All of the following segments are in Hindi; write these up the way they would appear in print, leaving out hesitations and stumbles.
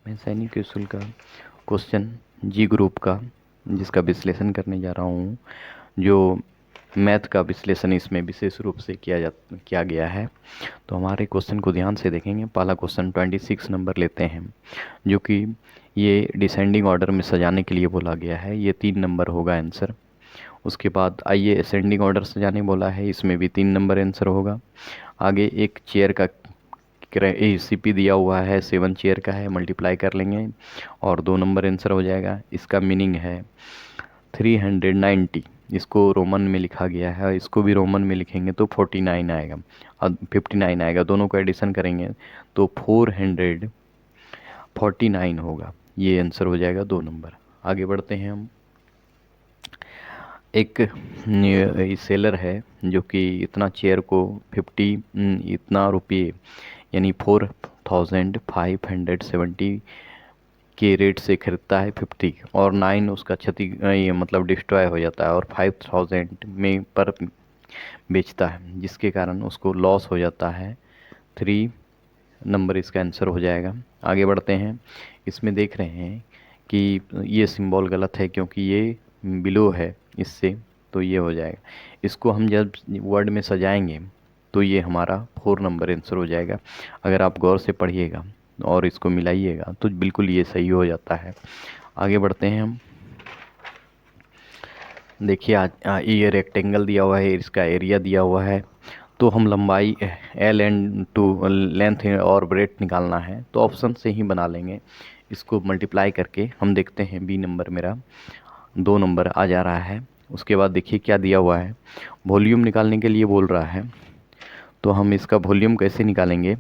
मैं सैनिक स्कूल का क्वेश्चन जी ग्रुप का जिसका विश्लेषण करने जा रहा हूँ। जो मैथ का विश्लेषण इसमें विशेष रूप से किया गया है। तो हमारे क्वेश्चन को ध्यान से देखेंगे। पहला क्वेश्चन 26 नंबर लेते हैं, जो कि ये डिसेंडिंग ऑर्डर में सजाने के लिए बोला गया है। ये 3 नंबर होगा आंसर। उसके बाद आइए असेंडिंग ऑर्डर सजाने बोला है, इसमें भी 3 नंबर आंसर होगा। आगे एक चेयर का सीपी दिया हुआ है, 7 चेयर का है, मल्टीप्लाई कर लेंगे और 2 नंबर आंसर हो जाएगा। इसका मीनिंग है 390। इसको रोमन में लिखा गया है, इसको भी रोमन में लिखेंगे तो 49 आएगा और 59 आएगा। दोनों को एडिशन करेंगे तो 449 होगा। ये आंसर हो जाएगा 2 नंबर। आगे बढ़ते हैं हम। एक सेलर है जो कि इतना चेयर को 50 इतना रुपये यानी 4570 के रेट से ख़रीदता है 50, और 9 उसका ये मतलब डिस्ट्रॉय हो जाता है और 5000 में पर बेचता है, जिसके कारण उसको लॉस हो जाता है। 3 नंबर इसका आंसर हो जाएगा। आगे बढ़ते हैं। इसमें देख रहे हैं कि ये सिंबल गलत है क्योंकि ये बिलो है इससे, तो ये हो जाएगा। इसको हम जब वर्ड में सजाएंगे तो ये हमारा 4 नंबर आंसर हो जाएगा। अगर आप गौर से पढ़िएगा और इसको मिलाइएगा तो बिल्कुल ये सही हो जाता है। आगे बढ़ते हैं हम। देखिए ये रेक्टेंगल दिया हुआ है, इसका एरिया दिया हुआ है, तो हम लंबाई एल एंड टू लेंथ और ब्रेड्थ निकालना है तो ऑप्शन से ही बना लेंगे। इसको मल्टीप्लाई करके हम देखते हैं बी नंबर मेरा 2 नंबर आ जा रहा है। उसके बाद देखिए क्या दिया हुआ है, वॉल्यूम निकालने के लिए बोल रहा है। तो हम इसका वॉल्यूम कैसे निकालेंगे,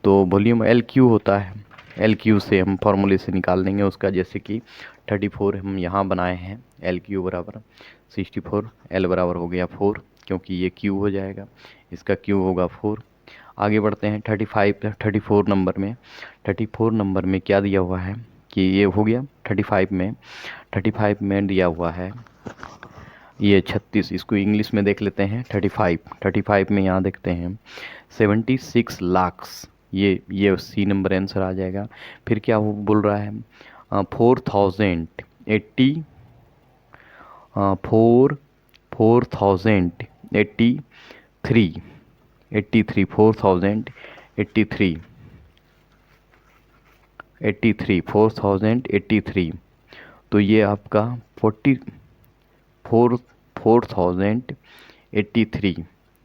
तो वॉल्यूम एल क्यू होता है, एल क्यू से हम फार्मूले से निकाल देंगे उसका। जैसे कि 34 हम यहाँ बनाए हैं, एल क्यू बराबर 64, एल बराबर हो गया 4 क्योंकि ये क्यू हो जाएगा, इसका क्यू होगा 4। आगे बढ़ते हैं 34 नंबर में। 34 नंबर में क्या दिया हुआ है कि ये हो गया 35 में दिया हुआ है ये 36। इसको इंग्लिश में देख लेते हैं। 35 में यहाँ देखते हैं 76 लाख्स। ये सी नंबर आंसर आ जाएगा। फिर क्या वो बोल रहा है 4080 4083 तो ये आपका 4083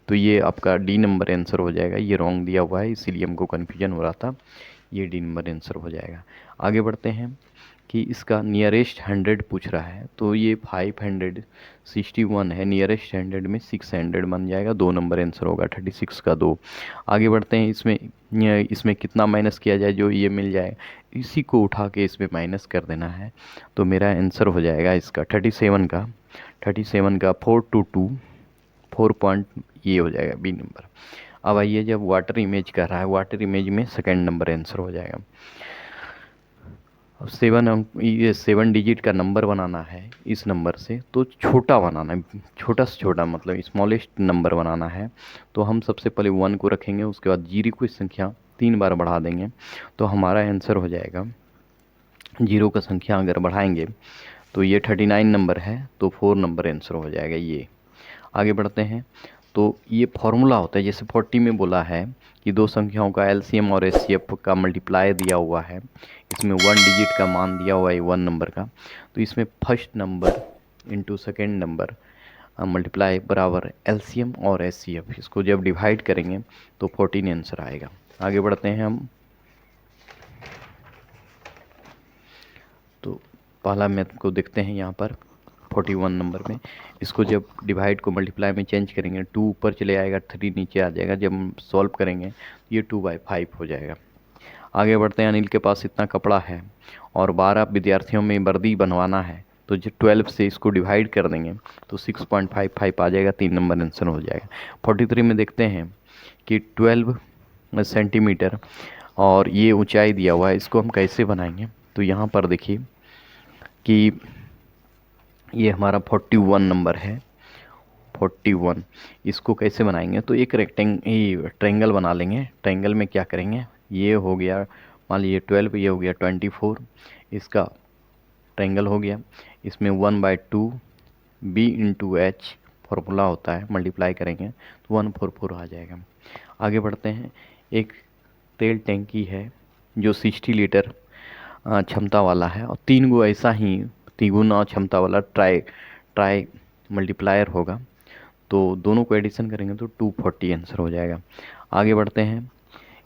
तो ये आपका डी नंबर आंसर हो जाएगा। ये रॉन्ग दिया हुआ है इसीलिए हमको कन्फ्यूजन हो रहा था। ये डी नंबर आंसर हो जाएगा। आगे बढ़ते हैं कि इसका नियरेस्ट 100 पूछ रहा है, तो ये 561 है, नियरेस्ट 100 में 600 बन जाएगा। 2 नंबर आंसर होगा, 36 का 2। आगे बढ़ते हैं। इसमें कितना माइनस किया जाए जो ये मिल जाए, इसी को उठा के इसमें माइनस कर देना है। तो मेरा आंसर हो जाएगा इसका 37 का 422 4 पॉइंट, ये हो जाएगा बी नंबर। अब आइए, जब वाटर इमेज कर रहा है, वाटर इमेज में सेकंड नंबर आंसर हो जाएगा। अब 7 डिजिट का नंबर बनाना है इस नंबर से, तो छोटा बनाना है, छोटा से छोटा मतलब स्मॉलेस्ट नंबर बनाना है। तो हम सबसे पहले 1 को रखेंगे, उसके बाद जीरो की संख्या 3 बार बढ़ा देंगे तो हमारा आंसर हो जाएगा। जीरो का संख्या अगर बढ़ाएंगे तो ये 39 नंबर है, तो 4 नंबर आंसर हो जाएगा ये। आगे बढ़ते हैं। तो ये फॉर्मूला होता है, जैसे 40 में बोला है कि 2 संख्याओं का एलसीएम और एचसीएफ का मल्टीप्लाई दिया हुआ है, इसमें 1 डिजिट का मान दिया हुआ है 1 नंबर का, तो इसमें first number into second number multiply बराबर एलसीएम और एचसीएफ, इसको जब डिवाइड करेंगे तो 14 आंसर आएगा। आगे बढ़ते हैं हम। तो पहला मैथ को देखते हैं यहाँ पर 41 नंबर में। इसको जब डिवाइड को मल्टीप्लाई में चेंज करेंगे, 2 ऊपर चले आएगा, 3 नीचे आ जाएगा। जब हम सॉल्व करेंगे ये 2/5 हो जाएगा। आगे बढ़ते हैं। अनिल के पास इतना कपड़ा है और 12 विद्यार्थियों में वर्दी बनवाना है, तो जो 12 से इसको डिवाइड कर देंगे तो 6.55 आ जाएगा, 3 नंबर आंसर हो जाएगा। 43 में देखते हैं कि 12 सेंटीमीटर और ये ऊंचाई दिया हुआ है, इसको हम कैसे बनाएंगे। तो यहाँ पर देखिए कि ये हमारा 41 नंबर है, 41। इसको कैसे बनाएंगे, तो एक ट्रायंगल बना लेंगे। ट्रायंगल में क्या करेंगे, ये हो गया मान लीजिए 12, ये हो गया 24, इसका ट्रायंगल हो गया। इसमें 1/2 बी इंटू एच फॉर्मूला होता है, मल्टीप्लाई करेंगे तो 144 आ जाएगा। आगे बढ़ते हैं। एक तेल टैंकी है जो 60 लीटर क्षमता वाला है, और 3 गो ऐसा ही 3 गुना क्षमता वाला ट्राई मल्टीप्लायर होगा, तो दोनों को एडिशन करेंगे तो 240 आंसर हो जाएगा। आगे बढ़ते हैं।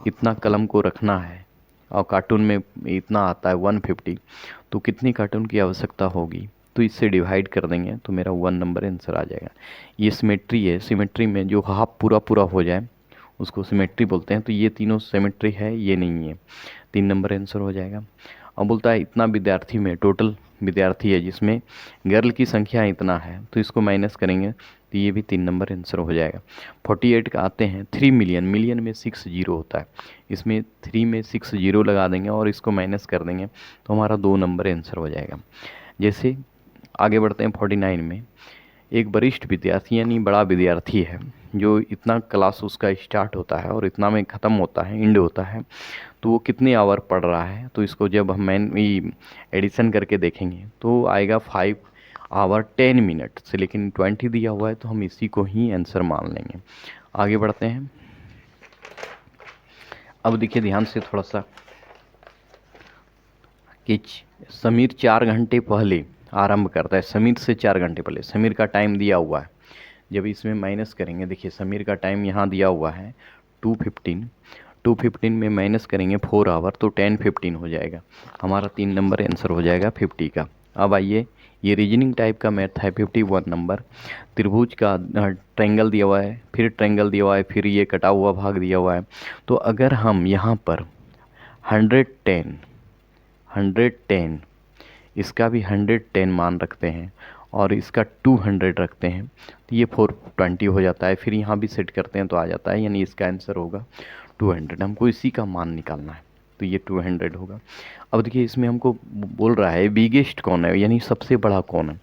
इतना कलम को रखना है और कार्टून में इतना आता है 150, तो कितनी कार्टून की आवश्यकता होगी, तो इससे डिवाइड कर देंगे तो मेरा 1 नंबर आंसर आ जाएगा। ये सिमेट्री है, सिमेट्री में जो हाफ पूरा पूरा हो जाए उसको सिमेट्री बोलते हैं, तो ये तीनों सिमेट्री है, ये नहीं है, 3 नंबर आंसर हो जाएगा। अब बोलता है इतना विद्यार्थी में, टोटल विद्यार्थी है जिसमें गर्ल की संख्या इतना है, तो इसको माइनस करेंगे तो ये भी 3 नंबर आंसर हो जाएगा। 48 का आते हैं 3 मिलियन, मिलियन में 6 जीरो होता है, इसमें 3 में 6 जीरो लगा देंगे और इसको माइनस कर देंगे तो हमारा 2 नंबर आंसर हो जाएगा। जैसे आगे बढ़ते हैं 49 में। एक वरिष्ठ विद्यार्थी यानी बड़ा विद्यार्थी है, जो इतना क्लास उसका स्टार्ट होता है और इतना में ख़त्म होता है, एंड होता है, तो वो कितने आवर पढ़ रहा है, तो इसको जब हम एडिशन करके देखेंगे तो आएगा 5 आवर 10 मिनट से, लेकिन 20 दिया हुआ है तो हम इसी को ही आंसर मान लेंगे। आगे बढ़ते हैं। अब देखिए ध्यान से थोड़ा सा कि समीर 4 घंटे पहले आरंभ करता है, समीर से 4 घंटे पहले, समीर का टाइम दिया हुआ है। जब इसमें माइनस करेंगे, देखिए समीर का टाइम यहाँ दिया हुआ है 2:15 में माइनस करेंगे 4 आवर तो 10:15 हो जाएगा, हमारा 3 नंबर आंसर हो जाएगा 50 का। अब आइए, ये रीजनिंग टाइप का मैथ है। 51 नंबर, त्रिभुज का ट्रायंगल दिया हुआ है, फिर ट्रायंगल दिया हुआ है, फिर ये कटा हुआ भाग दिया हुआ है, तो अगर हम यहाँ पर 110 इसका भी 110 मान रखते हैं और इसका 200 रखते हैं तो ये 420 हो जाता है, फिर यहाँ भी सेट करते हैं तो आ जाता है, यानी इसका आंसर होगा 200। हमको इसी का मान निकालना है तो ये 200 होगा। अब देखिए इसमें हमको बोल रहा है बिगेस्ट कौन है, यानी सबसे बड़ा कौन है,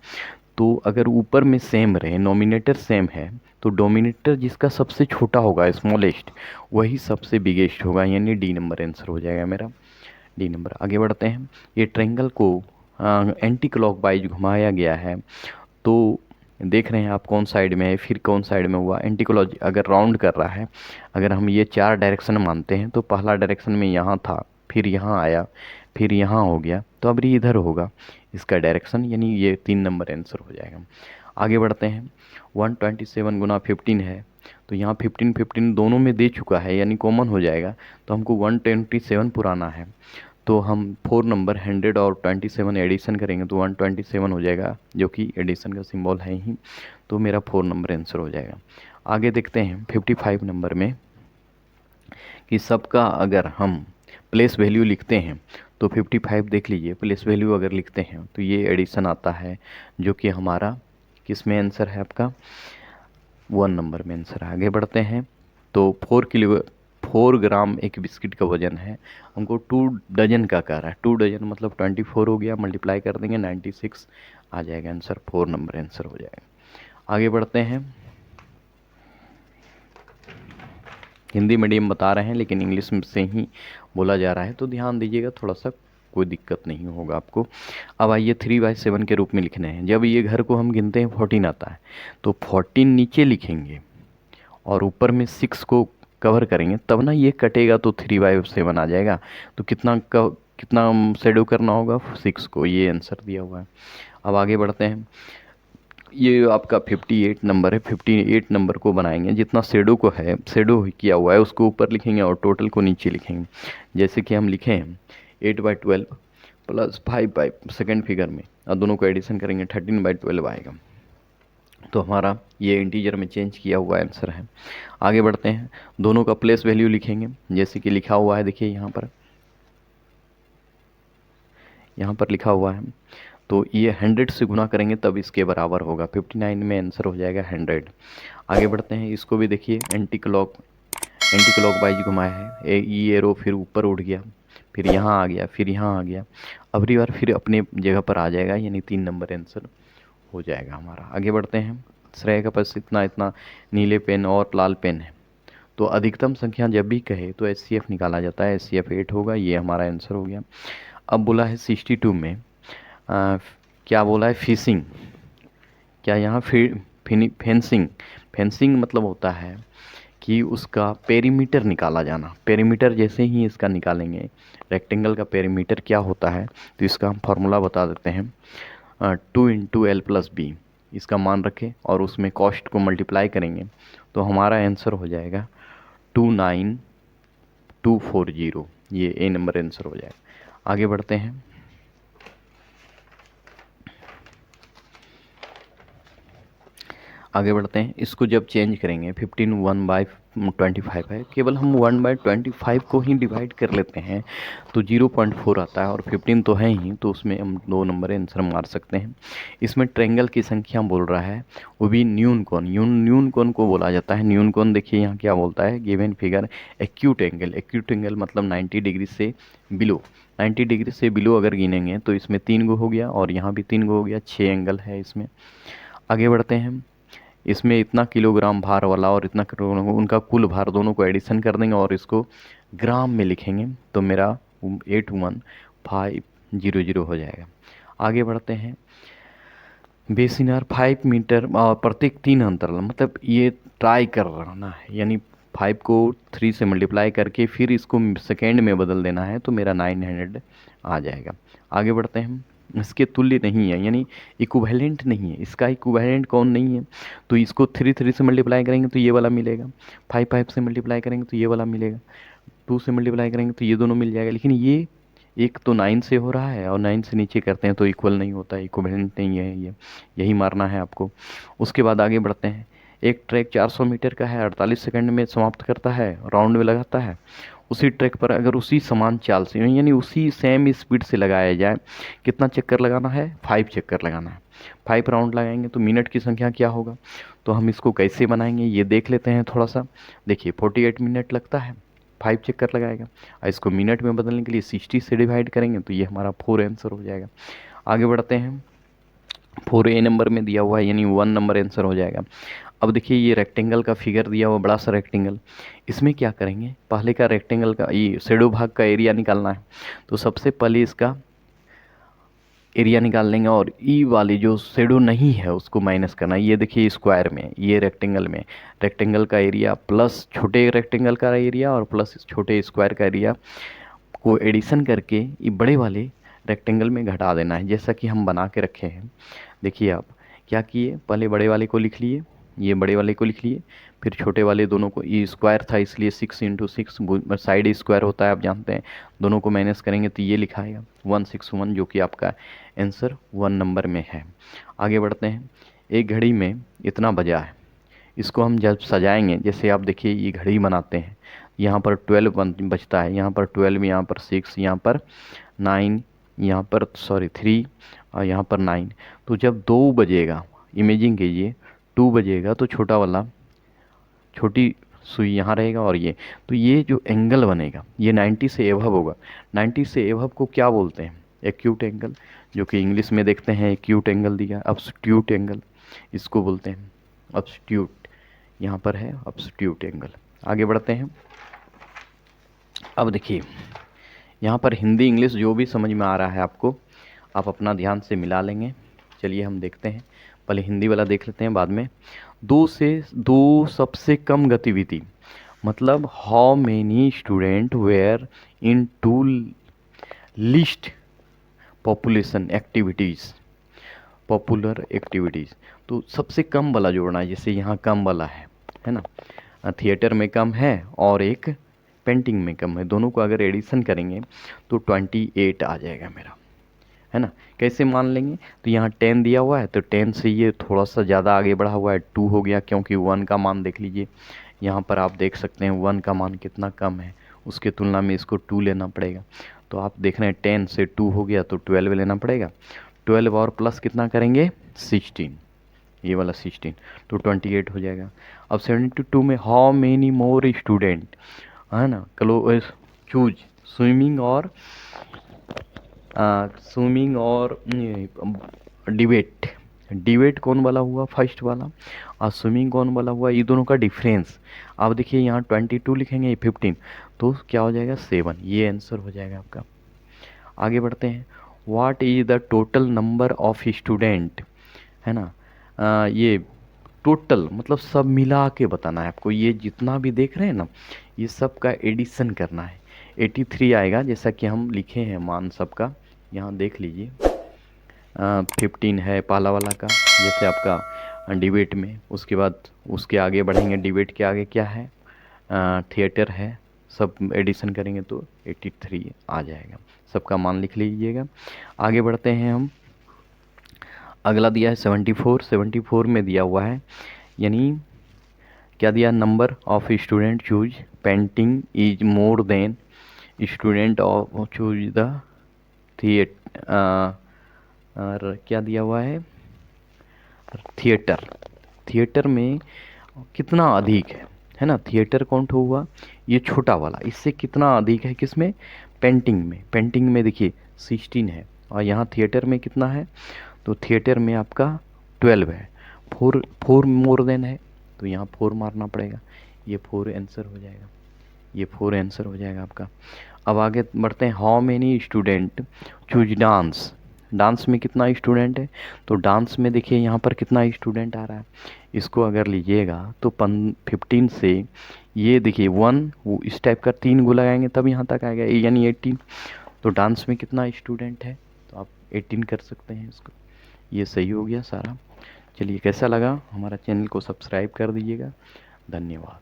तो अगर ऊपर में सेम रहे, नोमिनेटर सेम है, तो डोमिनेटर जिसका सबसे छोटा होगा, स्मॉलेस्ट, वही सबसे बिगेस्ट होगा, यानी डी नंबर आंसर हो जाएगा मेरा, डी नंबर। आगे बढ़ते हैं। ये ट्रायंगल को एंटी क्लॉकवाइज घुमाया गया है, तो देख रहे हैं आप कौन साइड में है, फिर कौन साइड में हुआ। एंटी क्लॉक अगर राउंड कर रहा है, अगर हम ये 4 डायरेक्शन मानते हैं तो पहला डायरेक्शन में यहाँ था, फिर यहाँ आया, फिर यहाँ हो गया, तो अब ये इधर होगा इसका डायरेक्शन, यानी ये 3 नंबर आंसर हो जाएगा। आगे बढ़ते हैं। 127 गुना 15 है, तो यहाँ 15 दोनों में दे चुका है, यानी कॉमन हो जाएगा, तो हमको 127 पुराना है, तो हम 4 नंबर 100 और 27 एडिशन करेंगे तो 127 हो जाएगा, जो कि एडिशन का सिंबल है ही, तो मेरा 4 नंबर आंसर हो जाएगा। आगे देखते हैं 55 नंबर में कि सबका अगर हम प्लेस वैल्यू लिखते हैं तो 55 देख लीजिए, प्लेस वैल्यू अगर लिखते हैं तो ये एडिशन आता है, जो कि हमारा किस में आंसर है आपका 1 नंबर में आंसर। आगे बढ़ते हैं। तो 4 ग्राम एक बिस्किट का वजन है, हमको 2 डजन का कह रहा है, 2 डजन मतलब 24 हो गया, मल्टीप्लाई कर देंगे 96 आ जाएगा आंसर, 4 नंबर आंसर हो जाएगा। आगे बढ़ते हैं। हिंदी मीडियम बता रहे हैं लेकिन इंग्लिश से ही बोला जा रहा है, तो ध्यान दीजिएगा थोड़ा सा, कोई दिक्कत नहीं होगा आपको। अब आइए 3/7 के रूप में लिखने हैं। जब ये घर को हम गिनते हैं 14 आता है, तो 14 नीचे लिखेंगे और ऊपर में 6 को कवर करेंगे, तब ना ये कटेगा तो 3/7 आ जाएगा। तो कितना शेडो करना होगा 6 को, ये आंसर दिया हुआ है। अब आगे बढ़ते हैं। ये आपका 58 नंबर है, 58 नंबर को बनाएंगे, जितना शेडो को है, शेडो किया हुआ है उसको ऊपर लिखेंगे और टोटल को नीचे लिखेंगे। जैसे कि हम लिखें 8/12 प्लस 5 सेकेंड फिगर में, और दोनों को एडिशन करेंगे 13/12 आएगा, तो हमारा ये इंटीजर में चेंज किया हुआ आंसर है। आगे बढ़ते हैं। दोनों का प्लेस वैल्यू लिखेंगे, जैसे कि लिखा हुआ है, देखिए यहाँ पर लिखा हुआ है, तो ये 100 से गुना करेंगे तब इसके बराबर होगा, 59 में आंसर हो जाएगा 100। आगे बढ़ते हैं। इसको भी देखिए एंटी क्लॉक वाइज घुमाया है, ई एरो फिर ऊपर उठ गया, फिर यहाँ आ गया, फिर यहाँ आ गया, अगली बार फिर अपने जगह पर आ जाएगा, यानी 3 नंबर आंसर हो जाएगा हमारा। आगे बढ़ते हैं। श्रेय के पास इतना नीले पेन और लाल पेन है, तो अधिकतम संख्या जब भी कहे तो HCF निकाला जाता है, HCF 8 होगा, ये हमारा आंसर हो गया। अब बोला है 62 में क्या बोला है, फिशिंग, क्या यहाँ फेंसिंग, फेंसिंग मतलब होता है कि उसका पेरीमीटर निकाला जाना। पेरीमीटर जैसे ही इसका निकालेंगे, रेक्टेंगल का पेरीमीटर क्या होता है, तो इसका हम फार्मूला बता देते हैं। 2 × L + B इसका मान रखें और उसमें कॉस्ट को मल्टीप्लाई करेंगे तो हमारा आंसर हो जाएगा 29240। ये ए नंबर आंसर हो जाएगा। आगे बढ़ते हैं। आगे बढ़ते हैं, इसको जब चेंज करेंगे 15 1/25 है, केवल हम 1/25 को ही डिवाइड कर लेते हैं तो 0.4 आता है, और 15 तो है ही, तो उसमें हम 2 नंबर आंसर मार सकते हैं। इसमें ट्रायंगल की संख्या बोल रहा है, वो भी न्यून कोण। न्यून कोण को बोला जाता है, न्यून कोण देखिए यहाँ क्या बोलता है, given figure acute angle. Acute angle मतलब 90 डिग्री से बिलो, 90 डिग्री से बिलो अगर गिनेंगे तो इसमें 3 गो हो गया और यहाँ भी 3 गो हो गया, 6 एंगल है इसमें। आगे बढ़ते हैं, इसमें इतना किलोग्राम भार वाला और इतना किलोग्राम, उनका कुल भार दोनों को एडिशन कर देंगे और इसको ग्राम में लिखेंगे तो मेरा 81500 हो जाएगा। आगे बढ़ते हैं, बेसिनार 5 मीटर प्रत्येक 3 अंतराल, मतलब ये ट्राई कर रहा है, यानी 5 को 3 से मल्टीप्लाई करके फिर इसको सेकेंड में बदल देना है तो मेरा 900 आ जाएगा। आगे बढ़ते हैं, इसके तुल्य नहीं है, यानी इक्विवेलेंट नहीं है, इसका इक्विवेलेंट कौन नहीं है, तो इसको 3 से मल्टीप्लाई करेंगे तो ये वाला मिलेगा, 5 से मल्टीप्लाई करेंगे तो ये वाला मिलेगा, 2 से मल्टीप्लाई करेंगे तो ये दोनों मिल जाएगा। लेकिन ये एक तो 9 से हो रहा है और 9 से नीचे करते हैं तो इक्वल नहीं होता है, इक्विवेलेंट नहीं है ये, यही मारना है आपको। उसके बाद आगे बढ़ते हैं, एक ट्रैक 400 मीटर का है, 48 सेकंड में समाप्त करता है, राउंड में लगाता है। उसी ट्रैक पर अगर उसी समान चाल से, यानी उसी सेम स्पीड से लगाया जाए, कितना चक्कर लगाना है, 5 चक्कर लगाना है। 5 राउंड लगाएंगे तो मिनट की संख्या क्या होगा, तो हम इसको कैसे बनाएंगे ये देख लेते हैं थोड़ा सा। देखिए 48 मिनट लगता है, 5 चक्कर लगाएगा, और इसको मिनट में बदलने के लिए 60 से डिवाइड करेंगे तो ये हमारा 4 आंसर हो जाएगा। आगे बढ़ते हैं, 4 ए नंबर में दिया हुआ है, यानी 1 नंबर आंसर हो जाएगा। अब देखिए ये रेक्टेंगल का फिगर दिया हुआ, बड़ा सा रेक्टेंगल, इसमें क्या करेंगे, पहले का रेक्टेंगल का ये शेडो भाग का एरिया निकालना है, तो सबसे पहले इसका एरिया निकाल लेंगे और ई वाली जो शेडो नहीं है उसको माइनस करना है। ये देखिए स्क्वायर में, ये रेक्टेंगल में, रेक्टेंगल का एरिया प्लस छोटे रेक्टेंगल का एरिया और प्लस छोटे स्क्वायर का एरिया को एडिशन करके ये बड़े वाले रेक्टेंगल में घटा देना है, जैसा कि हम बना के रखे हैं। देखिए आप क्या किए, पहले बड़े वाले को लिख लिए, ये बड़े वाले को लिख लिए, फिर छोटे वाले दोनों को, ये स्क्वायर था इसलिए 6 × 6 साइड स्क्वायर होता है आप जानते हैं, दोनों को माइनस करेंगे तो ये लिखाएगा 161, जो कि आपका आंसर 1 नंबर में है। आगे बढ़ते हैं, एक घड़ी में इतना बजा है, इसको हम जब सजाएंगे, जैसे आप देखिए ये घड़ी बनाते हैं, यहाँ पर 12 बजता है, यहाँ पर 12, यहाँ पर 6, यहाँ पर 9, यहाँ पर 3 और यहाँ पर 9, तो जब 2 बजेगा, इमेजिन कीजिए 2 बजेगा तो छोटा वाला, छोटी सुई यहाँ रहेगा और ये, तो ये जो एंगल बनेगा ये 90 से एभव होगा। 90 से एभव को क्या बोलते हैं, एक्यूट एंगल, जो कि इंग्लिश में देखते हैं एक्यूट एंगल दिया, अब्सोल्यूट एंगल इसको बोलते हैं, अब्सोल्यूट यहाँ पर है अब्सोल्यूट एंगल। आगे बढ़ते हैं, अब देखिए यहाँ पर हिंदी इंग्लिश जो भी समझ में आ रहा है आपको, आप अपना ध्यान से मिला लेंगे। चलिए हम देखते हैं, पहले हिंदी वाला देख लेते हैं, बाद में 2 सबसे कम गतिविधि, मतलब how many student were in 2 list population activities, popular activities, तो सबसे कम वाला जोड़ना है, जैसे यहाँ कम वाला है ना, थिएटर में कम है और एक पेंटिंग में कम है, दोनों को अगर एडिशन करेंगे तो 28 आ जाएगा मेरा, है ना। कैसे मान लेंगे, तो यहाँ 10 दिया हुआ है तो 10 से ये थोड़ा सा ज़्यादा आगे बढ़ा हुआ है, 2 हो गया, क्योंकि 1 का मान देख लीजिए, यहाँ पर आप देख सकते हैं 1 का मान कितना कम है, उसके तुलना में इसको 2 लेना पड़ेगा। तो आप देख रहे हैं 10 से 2 हो गया तो 12 लेना पड़ेगा, 12 और प्लस कितना करेंगे 16, ये वाला 16, तो 28 हो जाएगा। अब 72 में हाउ मेनी मोर स्टूडेंट, है ना, चूज स्विमिंग और डिबेट, डिबेट कौन वाला हुआ, फर्स्ट वाला, और स्विमिंग कौन वाला हुआ, ये दोनों का डिफरेंस। अब देखिए यहाँ 22 लिखेंगे, ये 15, तो क्या हो जाएगा 7, ये आंसर हो जाएगा आपका। आगे बढ़ते हैं। What is the total number of student, है ना। ये टोटल मतलब सब मिला के बताना है आपको, ये जितना भी देख रहे हैं ना, ये सब का एडिशन करना है। 83 आएगा, जैसा कि हम लिखे हैं मान सबका, यहाँ देख लीजिए। 15 है पहला वाला का, जैसे आपका डिबेट में। उसके बाद उसके आगे बढ़ेंगे, डिबेट के आगे क्या है, थिएटर है, सब एडिशन करेंगे तो 83 आ जाएगा। सबका मान लिख लीजिएगा। आगे बढ़ते हैं हम। अगला दिया है 74। 74 में दिया हुआ है, यानी क्या दिया, number of student choose painting is more than student of choose the theatre, और क्या दिया हुआ है, थिएटर। थिएटर में कितना अधिक है ना, थिएटर काउंट हुआ ये छोटा वाला, इससे कितना अधिक है किसमें, पेंटिंग में। पेंटिंग में देखिए 16 है, और यहाँ थिएटर में कितना है, तो थिएटर में आपका 12 है। 4 मोर देन है, तो यहाँ 4 मारना पड़ेगा, ये 4 आंसर हो जाएगा, ये 4 आंसर हो जाएगा आपका। अब आगे बढ़ते हैं। How many student choose dance, dance में कितना स्टूडेंट है, तो डांस में देखिए यहाँ पर कितना स्टूडेंट आ रहा है, इसको अगर लीजिएगा तो 15 से ये देखिए 1, वो इस टाइप का 3 गो लगाएंगे तब यहाँ तक आएगा, यानी 18। तो डांस में कितना स्टूडेंट है, तो आप 18 कर सकते हैं इसको। ये सही हो गया सारा। चलिए, कैसा लगा, हमारा चैनल को सब्सक्राइब कर दीजिएगा। धन्यवाद।